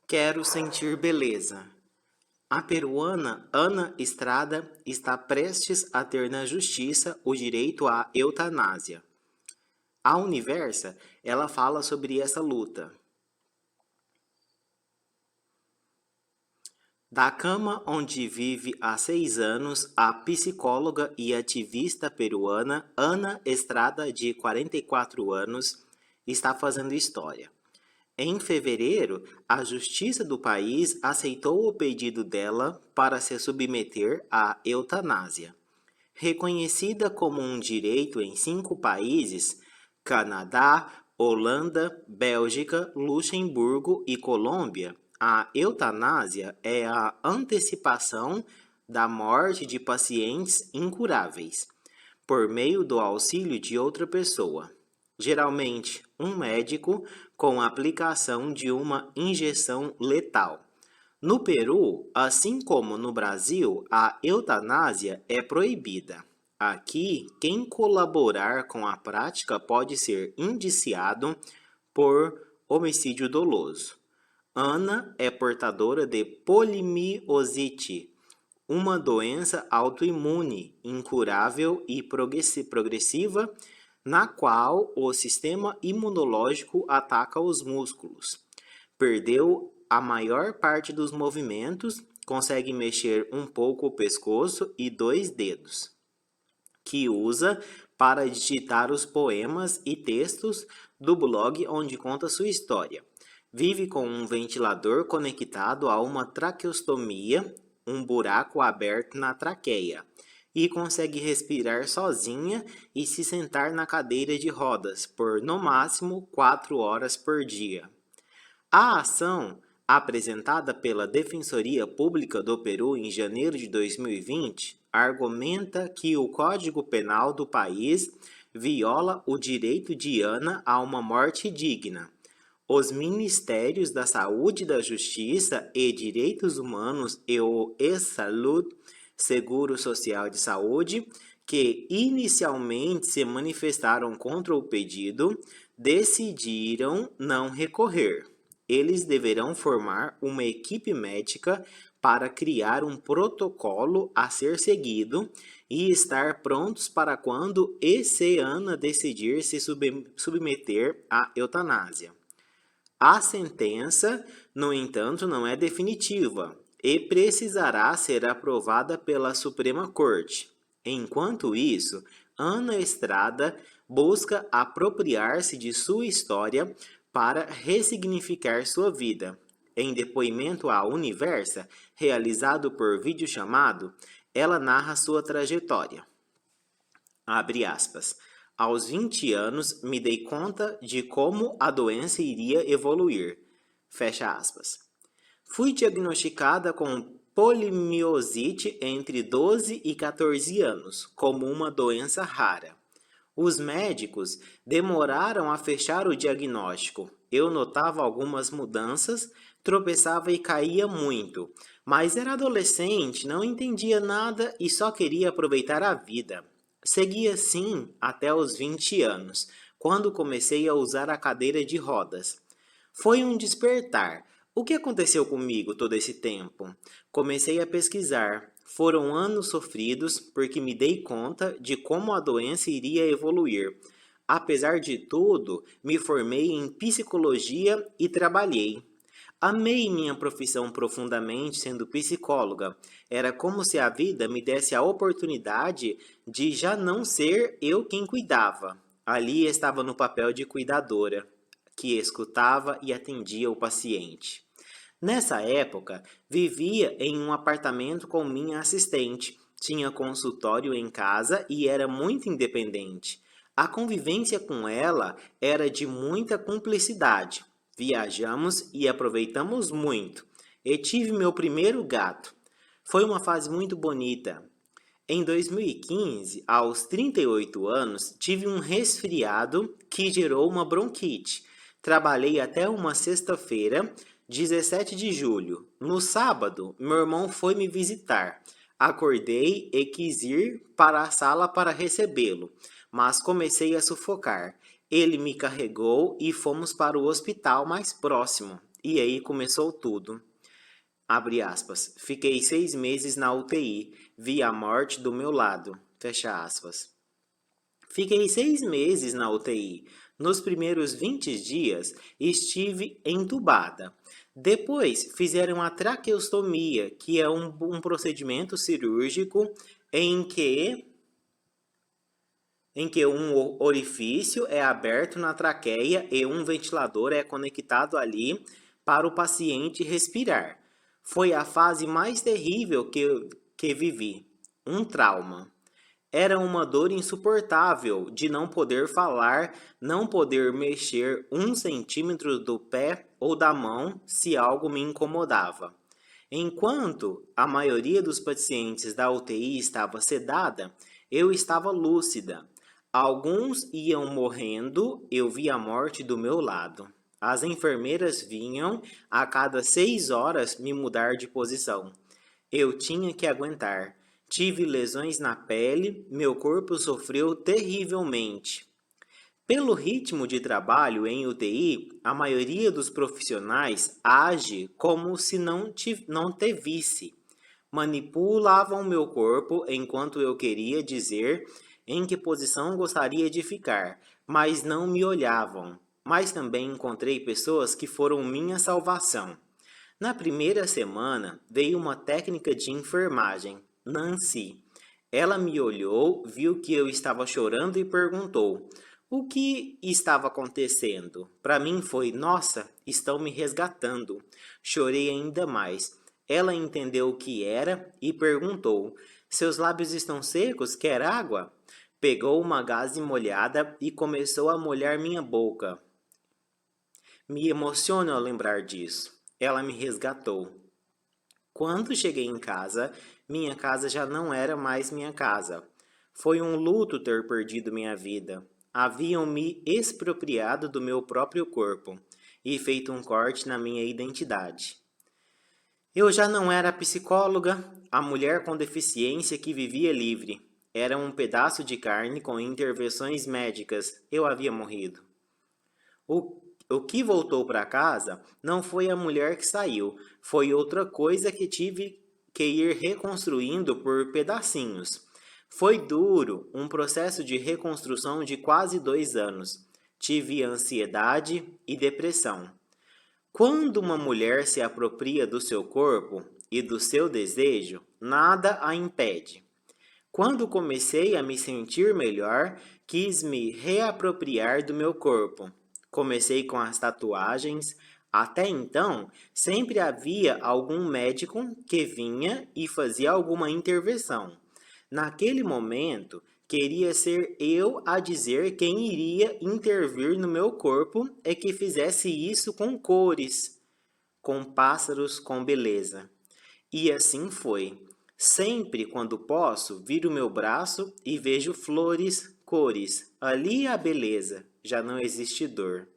Quero sentir beleza. A peruana Ana Estrada está prestes a ter na justiça o direito à eutanásia. A Universa, ela fala sobre essa luta. Da cama onde vive há 6 anos, a psicóloga e ativista peruana Ana Estrada, de 44 anos, está fazendo história. Em fevereiro, a justiça do país aceitou o pedido dela para se submeter à eutanásia. Reconhecida como um direito em 5 países, Canadá, Holanda, Bélgica, Luxemburgo e Colômbia, a eutanásia é a antecipação da morte de pacientes incuráveis, por meio do auxílio de outra pessoa, geralmente um médico, com a aplicação de uma injeção letal. No Peru, assim como no Brasil, a eutanásia é proibida. Aqui, quem colaborar com a prática pode ser indiciado por homicídio doloso. Ana é portadora de polimiosite, uma doença autoimune, incurável e progressiva, na qual o sistema imunológico ataca os músculos. Perdeu a maior parte dos movimentos, consegue mexer um pouco o pescoço e 2 dedos, que usa para digitar os poemas e textos do blog onde conta sua história. Vive com um ventilador conectado a uma traqueostomia, um buraco aberto na traqueia, e consegue respirar sozinha e se sentar na cadeira de rodas por no máximo 4 horas por dia. A ação, apresentada pela Defensoria Pública do Peru em janeiro de 2020, argumenta que o Código Penal do país viola o direito de Ana a uma morte digna. Os Ministérios da Saúde, da Justiça e Direitos Humanos e o E-Saúde, Seguro Social de Saúde, que inicialmente se manifestaram contra o pedido, decidiram não recorrer. Eles deverão formar uma equipe médica para criar um protocolo a ser seguido e estar prontos para quando e se Ana decidir se submeter à eutanásia. A sentença, no entanto, não é definitiva e precisará ser aprovada pela Suprema Corte. Enquanto isso, Ana Estrada busca apropriar-se de sua história para ressignificar sua vida. Em depoimento à Universa, realizado por videochamado, ela narra sua trajetória. Abre aspas. Aos 20 anos, me dei conta de como a doença iria evoluir. Fecha aspas. Fui diagnosticada com polimiosite entre 12 e 14 anos, como uma doença rara. Os médicos demoraram a fechar o diagnóstico. Eu notava algumas mudanças, tropeçava e caía muito, mas era adolescente, não entendia nada e só queria aproveitar a vida. Segui assim até os 20 anos, quando comecei a usar a cadeira de rodas. Foi um despertar. O que aconteceu comigo todo esse tempo? Comecei a pesquisar. Foram anos sofridos porque me dei conta de como a doença iria evoluir. Apesar de tudo, me formei em psicologia e trabalhei. Amei minha profissão profundamente sendo psicóloga. Era como se a vida me desse a oportunidade de já não ser eu quem cuidava. Ali estava no papel de cuidadora, que escutava e atendia o paciente. Nessa época, vivia em um apartamento com minha assistente, tinha consultório em casa e era muito independente. A convivência com ela era de muita cumplicidade. Viajamos e aproveitamos muito. E tive meu primeiro gato. Foi uma fase muito bonita. Em 2015, aos 38 anos, tive um resfriado que gerou uma bronquite. Trabalhei até uma sexta-feira, 17 de julho. No sábado, meu irmão foi me visitar. Acordei e quis ir para a sala para recebê-lo, mas comecei a sufocar. Ele me carregou e fomos para o hospital mais próximo. E aí começou tudo. Abre aspas. Fiquei 6 meses na UTI. Vi a morte do meu lado. Fecha aspas. Fiquei 6 meses na UTI. Nos primeiros 20 dias, estive entubada. Depois, fizeram a traqueostomia, que é um procedimento cirúrgico em que um orifício é aberto na traqueia e um ventilador é conectado ali para o paciente respirar. Foi a fase mais terrível que vivi. Um trauma. Era uma dor insuportável de não poder falar, não poder mexer 1 centímetro do pé ou da mão se algo me incomodava. Enquanto a maioria dos pacientes da UTI estava sedada, eu estava lúcida. Alguns iam morrendo, eu vi a morte do meu lado. As enfermeiras vinham a cada 6 horas me mudar de posição. Eu tinha que aguentar. Tive lesões na pele, meu corpo sofreu terrivelmente. Pelo ritmo de trabalho em UTI, a maioria dos profissionais age como se não te visse. Manipulavam meu corpo enquanto eu queria dizer em que posição gostaria de ficar, mas não me olhavam. Mas também encontrei pessoas que foram minha salvação. Na primeira semana, veio uma técnica de enfermagem, Nancy. Ela me olhou, viu que eu estava chorando e perguntou: o que estava acontecendo? Para mim foi: nossa, estão me resgatando. Chorei ainda mais. Ela entendeu o que era e perguntou: seus lábios estão secos? Quer água? Pegou uma gaze molhada e começou a molhar minha boca. Me emociono ao lembrar disso. Ela me resgatou. Quando cheguei em casa, minha casa já não era mais minha casa. Foi um luto ter perdido minha vida. Haviam me expropriado do meu próprio corpo e feito um corte na minha identidade. Eu já não era a psicóloga, a mulher com deficiência que vivia livre. Era um pedaço de carne com intervenções médicas. Eu havia morrido. O que voltou para casa não foi a mulher que saiu, foi outra coisa que tive que ir reconstruindo por pedacinhos. Foi duro, um processo de reconstrução de quase 2 anos. Tive ansiedade e depressão. Quando uma mulher se apropria do seu corpo e do seu desejo, nada a impede. Quando comecei a me sentir melhor, quis me reapropriar do meu corpo. Comecei com as tatuagens. Até então, sempre havia algum médico que vinha e fazia alguma intervenção. Naquele momento, queria ser eu a dizer quem iria intervir no meu corpo e que fizesse isso com cores, com pássaros, com beleza. E assim foi. Sempre quando posso, viro meu braço e vejo flores, cores. Ali a beleza, já não existe dor.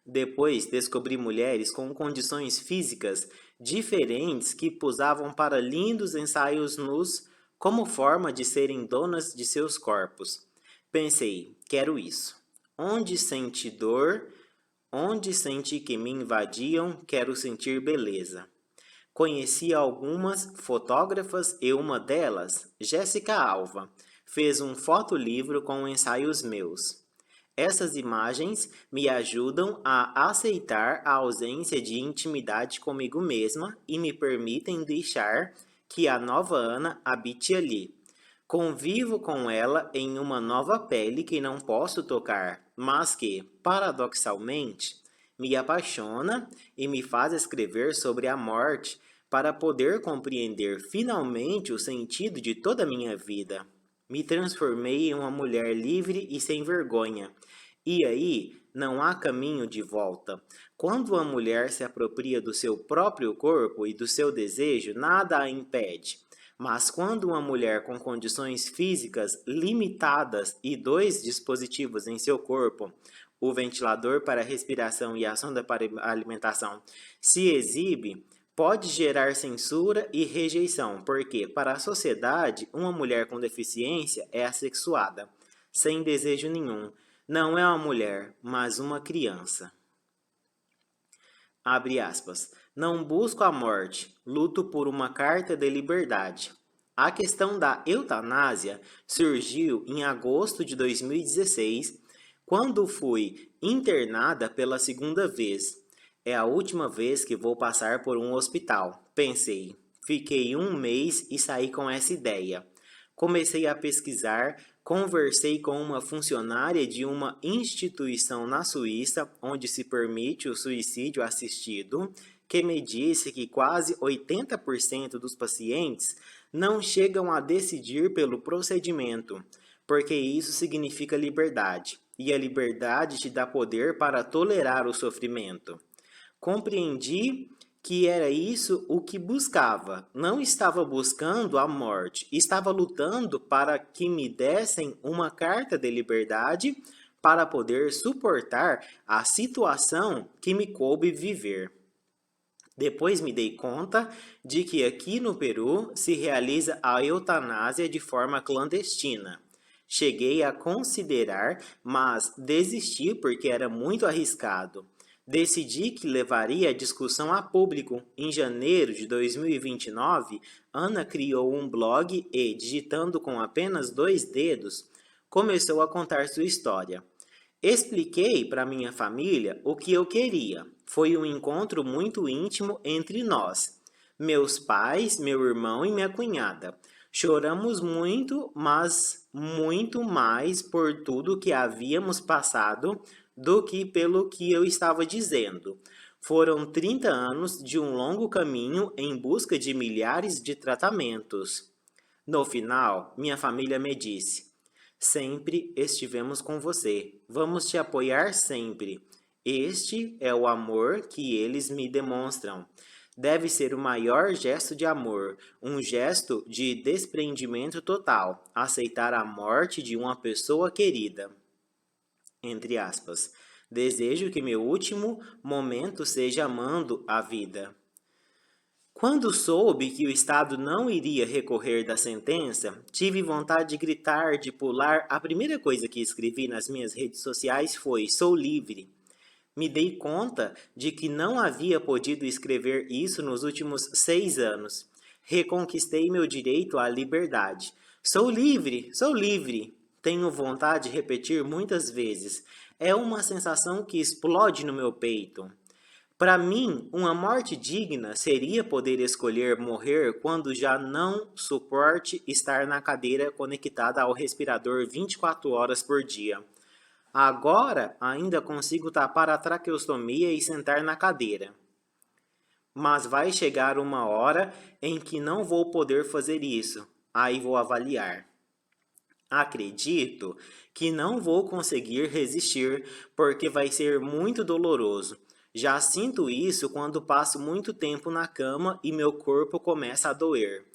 Depois descobri mulheres com condições físicas diferentes que posavam para lindos ensaios nus como forma de serem donas de seus corpos. Pensei, quero isso. Onde senti dor, onde senti que me invadiam, quero sentir beleza. Conheci algumas fotógrafas e uma delas, Jéssica Alva, fez um fotolivro com ensaios meus. Essas imagens me ajudam a aceitar a ausência de intimidade comigo mesma e me permitem deixar que a nova Ana habite ali. Convivo com ela em uma nova pele que não posso tocar, mas que, paradoxalmente, me apaixona e me faz escrever sobre a morte para poder compreender finalmente o sentido de toda a minha vida. Me transformei em uma mulher livre e sem vergonha. E aí, não há caminho de volta. Quando a mulher se apropria do seu próprio corpo e do seu desejo, nada a impede. Mas quando uma mulher com condições físicas limitadas e 2 dispositivos em seu corpo, o ventilador para respiração e a sonda para alimentação, se exibe, pode gerar censura e rejeição, porque, para a sociedade, uma mulher com deficiência é assexuada, sem desejo nenhum. Não é uma mulher, mas uma criança. Abre aspas. Não busco a morte, luto por uma carta de liberdade. A questão da eutanásia surgiu em agosto de 2016, quando fui internada pela segunda vez. É a última vez que vou passar por um hospital, pensei. Fiquei um mês e saí com essa ideia. Comecei a pesquisar, conversei com uma funcionária de uma instituição na Suíça, onde se permite o suicídio assistido, que me disse que quase 80% dos pacientes não chegam a decidir pelo procedimento, porque isso significa liberdade, e a liberdade te dá poder para tolerar o sofrimento. Compreendi que era isso o que buscava. Não estava buscando a morte, estava lutando para que me dessem uma carta de liberdade para poder suportar a situação que me coube viver. Depois me dei conta de que aqui no Peru se realiza a eutanásia de forma clandestina. Cheguei a considerar, mas desisti porque era muito arriscado. Decidi que levaria a discussão a público. Em janeiro de 2029, Ana criou um blog e, digitando com apenas 2 dedos, começou a contar sua história. Expliquei para minha família o que eu queria. Foi um encontro muito íntimo entre nós, meus pais, meu irmão e minha cunhada. Choramos muito, mas muito mais por tudo que havíamos passado do que pelo que eu estava dizendo. Foram 30 anos de um longo caminho em busca de milhares de tratamentos. No final, minha família me disse: sempre estivemos com você. Vamos te apoiar sempre. Este é o amor que eles me demonstram. Deve ser o maior gesto de amor, um gesto de desprendimento total, aceitar a morte de uma pessoa querida. Entre aspas. Desejo que meu último momento seja amando a vida. Quando soube que o Estado não iria recorrer da sentença, tive vontade de gritar, de pular. A primeira coisa que escrevi nas minhas redes sociais foi: sou livre. Me dei conta de que não havia podido escrever isso nos últimos 6 anos. Reconquistei meu direito à liberdade. Sou livre, sou livre. Tenho vontade de repetir muitas vezes. É uma sensação que explode no meu peito. Para mim, uma morte digna seria poder escolher morrer quando já não suporte estar na cadeira conectada ao respirador 24 horas por dia. Agora, ainda consigo tapar a traqueostomia e sentar na cadeira. Mas vai chegar uma hora em que não vou poder fazer isso. Aí vou avaliar. Acredito que não vou conseguir resistir porque vai ser muito doloroso. Já sinto isso quando passo muito tempo na cama e meu corpo começa a doer.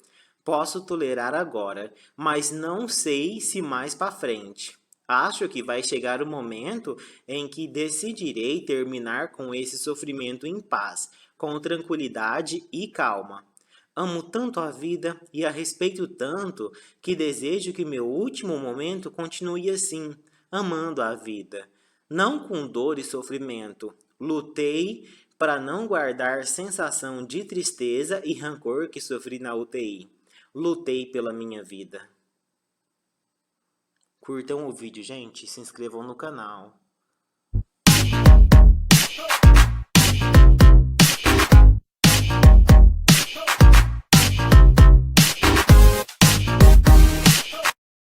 Posso tolerar agora, mas não sei se mais para frente. Acho que vai chegar o momento em que decidirei terminar com esse sofrimento em paz, com tranquilidade e calma. Amo tanto a vida e a respeito tanto que desejo que meu último momento continue assim, amando a vida. Não com dor e sofrimento. Lutei para não guardar sensação de tristeza e rancor que sofri na UTI. Lutei pela minha vida. Curtam o vídeo, gente. Se inscrevam no canal.